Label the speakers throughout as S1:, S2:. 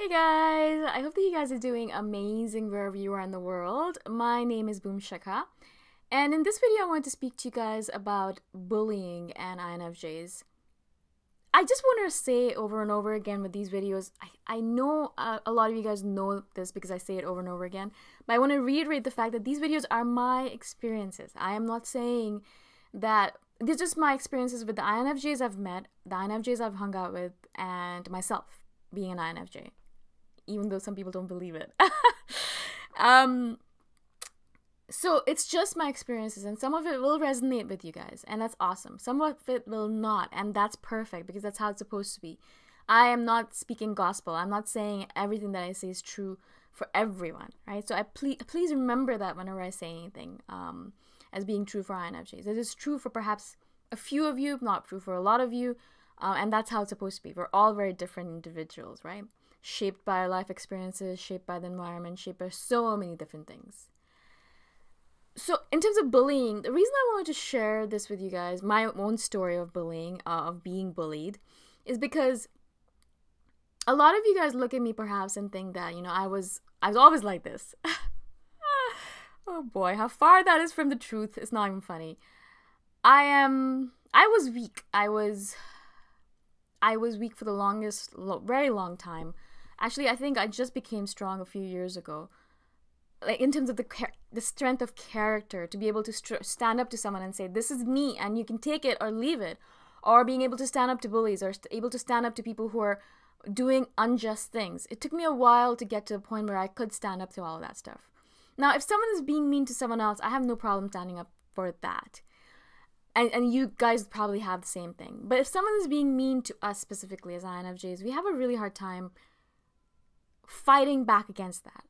S1: Hey guys, I hope that you guys are doing amazing wherever you are in the world. My name is Shikha, and in this video I want to speak to you guys about bullying and INFJs. I just want to say over and over again with these videos, I know a lot of you guys know this because I say it over and over again, but I want to reiterate the fact that these videos are my experiences. I am not saying that these are just my experiences with the INFJs I've met, the INFJs I've hung out with, and myself being an INFJ. Even though some people don't believe it. So it's just my experiences, and some of it will resonate with you guys, and that's awesome. Some of it will not, and that's perfect because that's how it's supposed to be. I am not speaking gospel. I'm not saying everything that I say is true for everyone, right? So please remember that whenever I say anything as being true for INFJs. It is true for perhaps a few of you, not true for a lot of you, and that's how it's supposed to be. We're all very different individuals, right? Shaped by our life experiences, shaped by the environment, shaped by so many different things. So in terms of bullying, the reason I wanted to share this with you guys, my own story of bullying, of being bullied, is because a lot of you guys look at me perhaps and think that, I was always like this. Oh boy, how far that is from the truth. It's not even funny. I was weak. I was weak for the very long time. Actually, I think I just became strong a few years ago. Like in terms of the strength of character, to be able to stand up to someone and say, this is me, and you can take it or leave it. Or being able to stand up to bullies, or able to stand up to people who are doing unjust things. It took me a while to get to a point where I could stand up to all of that stuff. Now, if someone is being mean to someone else, I have no problem standing up for that. And you guys probably have the same thing. But if someone is being mean to us specifically as INFJs, we have a really hard time fighting back against that.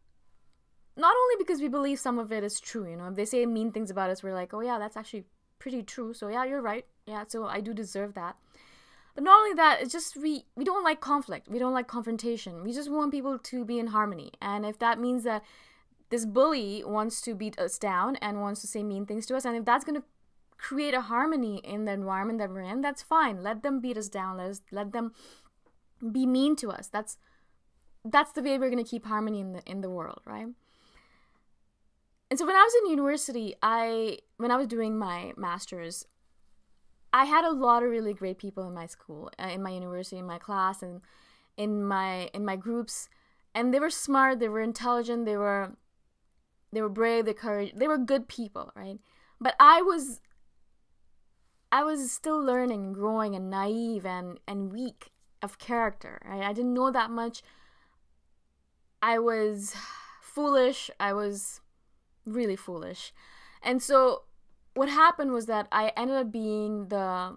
S1: Not only because we believe some of it is true, if they say mean things about us, we're like, oh yeah, that's actually pretty true. So yeah, you're right. Yeah, so I do deserve that. But not only that, it's just we don't like conflict. We don't like confrontation. We just want people to be in harmony. And if that means that this bully wants to beat us down and wants to say mean things to us, and if that's going to create a harmony in the environment that we're in, that's fine. Let them beat us down. Let them be mean to us. That's the way we're going to keep harmony in the world, right? And so when I was in university, when I was doing my master's, I had a lot of really great people in my school, in my university, in my class, and in my groups, and they were smart, they were intelligent, they were brave, they were good people, right? But I was still learning, growing, and naive and weak of character, right? I didn't know that much. I was foolish. I was really foolish. And so what happened was that I ended up being the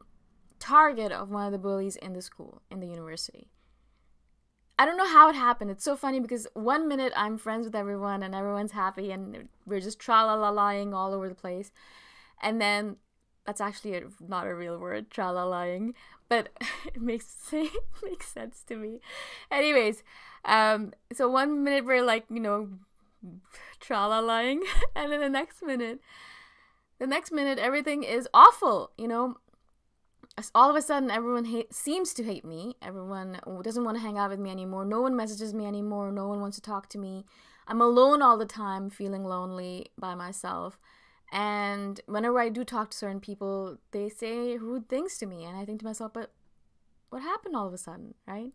S1: target of one of the bullies in the school, in the university. I don't know how it happened. It's so funny because one minute I'm friends with everyone and everyone's happy and we're just tra-la-la-lying all over the place. And then that's actually not a real word, tra-la-lying, but it makes sense to me. Anyways, so one minute we're like, tra-la-lying, and then the next minute everything is awful, all of a sudden everyone seems to hate me. Everyone doesn't want to hang out with me anymore. No one messages me anymore. No one wants to talk to me. I'm alone all the time, feeling lonely by myself. And whenever I do talk to certain people, they say rude things to me. And I think to myself, but what happened all of a sudden, right?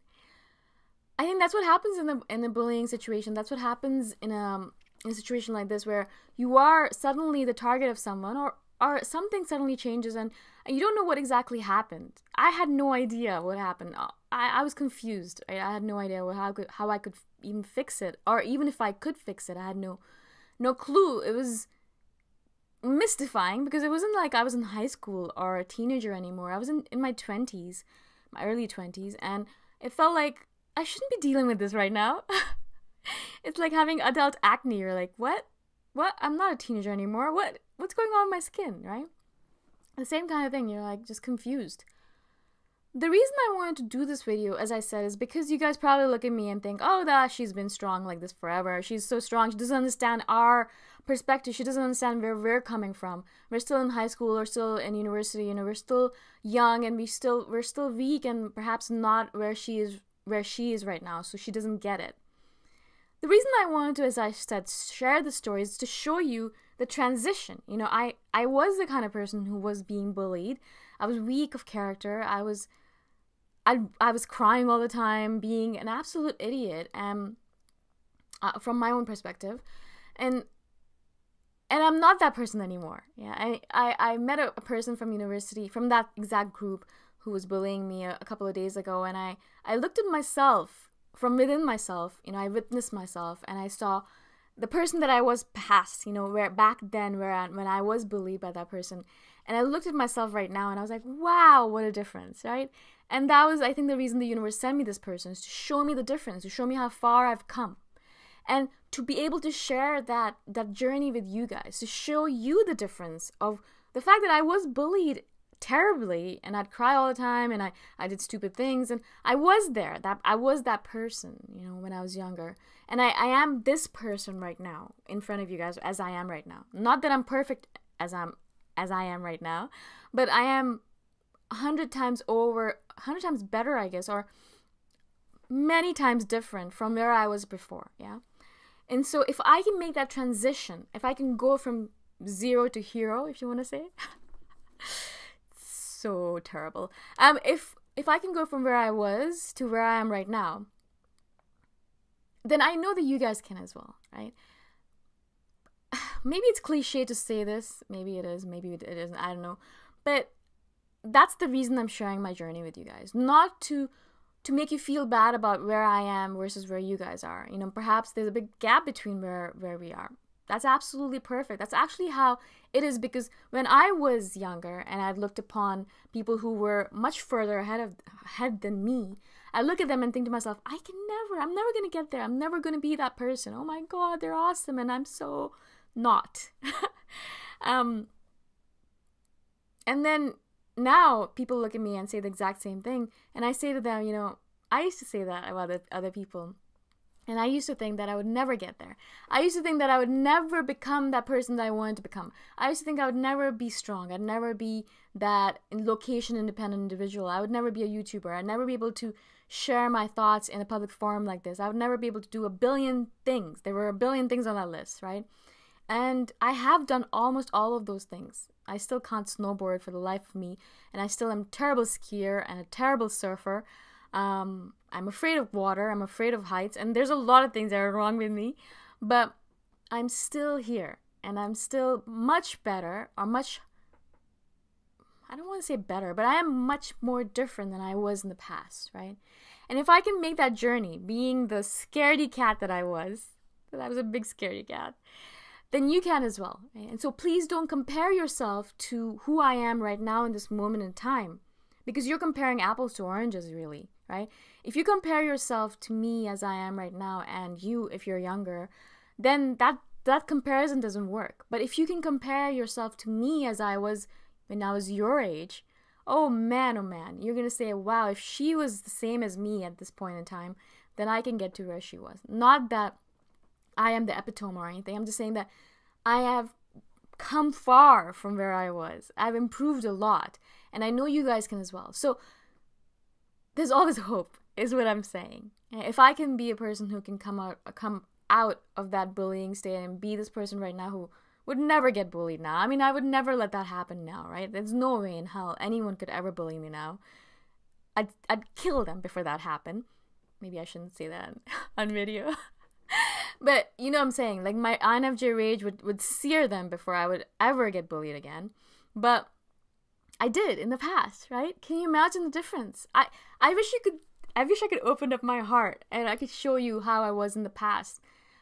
S1: I think that's what happens in the bullying situation. That's what happens in a situation like this, where you are suddenly the target of someone, or something suddenly changes and you don't know what exactly happened. I had no idea what happened. I was confused. Right? I had no idea how I could even fix it, or even if I could fix it, I had no clue. It was mystifying because it wasn't like I was in high school or a teenager anymore. I was in my 20s, my early 20s, and it felt like I shouldn't be dealing with this right now. It's like having adult acne. You're like, what? I'm not a teenager anymore. What's going on with my skin, right? The same kind of thing. You're like just confused. The reason I wanted to do this video, as I said, is because you guys probably look at me and think, oh, that she's been strong like this forever. She's so strong. She doesn't understand our perspective. She doesn't understand where we're coming from. We're still in high school or still in university. We're still young and we're still weak and perhaps not where where she is right now, so she doesn't get it. The reason I wanted to, as I said, share the story is to show you the transition. You know, I was the kind of person who was being bullied. I was weak of character. I was crying all the time, being an absolute idiot, from my own perspective, and I'm not that person anymore. Yeah, I met a person from university, from that exact group, who was bullying me a couple of days ago, and I looked at myself from within myself. You know, I witnessed myself, and I saw the person that I was past. You know, where back then, when I was bullied by that person, and I looked at myself right now, and I was like, wow, what a difference, right? And that was, I think, the reason the universe sent me this person, is to show me the difference, to show me how far I've come. And to be able to share that journey with you guys, to show you the difference of the fact that I was bullied terribly, and I'd cry all the time, and I did stupid things, and I was there, that I was that person, you know, when I was younger. And I am this person right now in front of you guys, as I am right now. Not that I'm perfect as I am right now, but I am 100 times better, I guess, or many times different from where I was before. Yeah. And so if I can make that transition, if I can go from zero to hero, if you want to say, so terrible. If I can go from where I was to where I am right now, then I know that you guys can as well, right? Maybe it's cliche to say this. Maybe it is. Maybe it isn't. I don't know. But that's the reason I'm sharing my journey with you guys. Not to make you feel bad about where I am versus where you guys are. You know, perhaps there's a big gap between where we are. That's absolutely perfect. That's actually how it is, because when I was younger and I've looked upon people who were much further ahead than me, I look at them and think to myself, I'm never going to get there. I'm never going to be that person. Oh my God, they're awesome. And I'm so not. And then now people look at me and say the exact same thing. And I say to them, you know, I used to say that about other people. And I used to think that I would never get there. I used to think that I would never become that person that I wanted to become. I used to think I would never be strong. I'd never be that location-independent individual. I would never be a YouTuber. I'd never be able to share my thoughts in a public forum like this. I would never be able to do a billion things. There were a billion things on that list, right? And I have done almost all of those things. I still can't snowboard for the life of me. And I still am a terrible skier and a terrible surfer. I'm afraid of water. I'm afraid of heights. And there's a lot of things that are wrong with me. But I'm still here. And I'm still much better, or much, I don't want to say better, but I am much more different than I was in the past, right? And if I can make that journey, being the scaredy cat that I was a big scaredy cat, then you can as well. Right? And so please don't compare yourself to who I am right now in this moment in time, because you're comparing apples to oranges, really, right? If you compare yourself to me as I am right now, and you, if you're younger, then that comparison doesn't work. But if you can compare yourself to me as I was when I was your age, oh man, you're going to say, wow, if she was the same as me at this point in time, then I can get to where she was. Not that I am the epitome or anything. I'm just saying that I have come far from where I was. I've improved a lot. And I know you guys can as well. So there's always hope, is what I'm saying. If I can be a person who can come out of that bullying state and be this person right now who would never get bullied now. I mean, I would never let that happen now, right? There's no way in hell anyone could ever bully me now. I'd kill them before that happened. Maybe I shouldn't say that on video. But you know what I'm saying? Like, my INFJ rage would sear them before I would ever get bullied again. But I did in the past, right? Can you imagine the difference? I wish I could open up my heart and I could show you how I was in the past.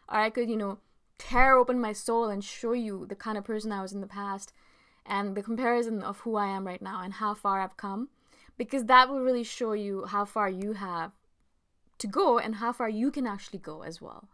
S1: Or I could, tear open my soul and show you the kind of person I was in the past and the comparison of who I am right now and how far I've come. Because that will really show you how far you have to go and how far you can actually go as well.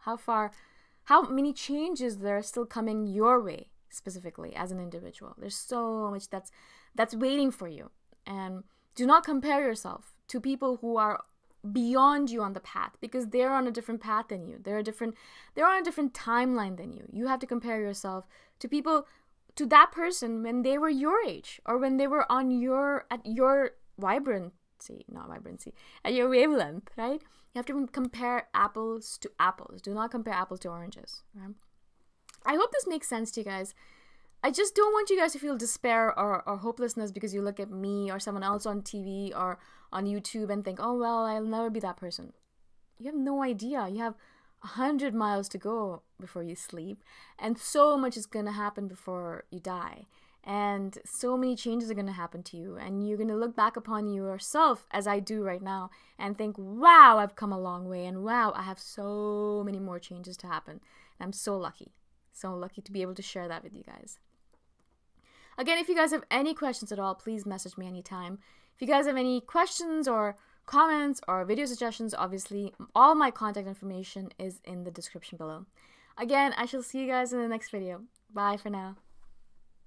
S1: How many changes there are still coming your way, specifically as an individual. There's so much that's waiting for you. And do not compare yourself to people who are beyond you on the path, because they're on a different path than you. They're on a different timeline than you. You have to compare yourself to that person when they were your age, or when they were at your wavelength, right? You have to compare apples to apples. Do not compare apples to oranges. Right? I hope this makes sense to you guys. I just don't want you guys to feel despair or hopelessness because you look at me or someone else on TV or on YouTube and think, oh, well, I'll never be that person. You have no idea. You have 100 miles to go before you sleep, and so much is going to happen before you die. And so many changes are going to happen to you, and you're going to look back upon yourself, as I do right now, and think, wow, I've come a long way, and wow, I have so many more changes to happen. And I'm so lucky to be able to share that with you guys. Again, if you guys have any questions at all, please message me anytime. If you guys have any questions or comments or video suggestions, obviously, all my contact information is in the description below. Again, I shall see you guys in the next video. Bye for now.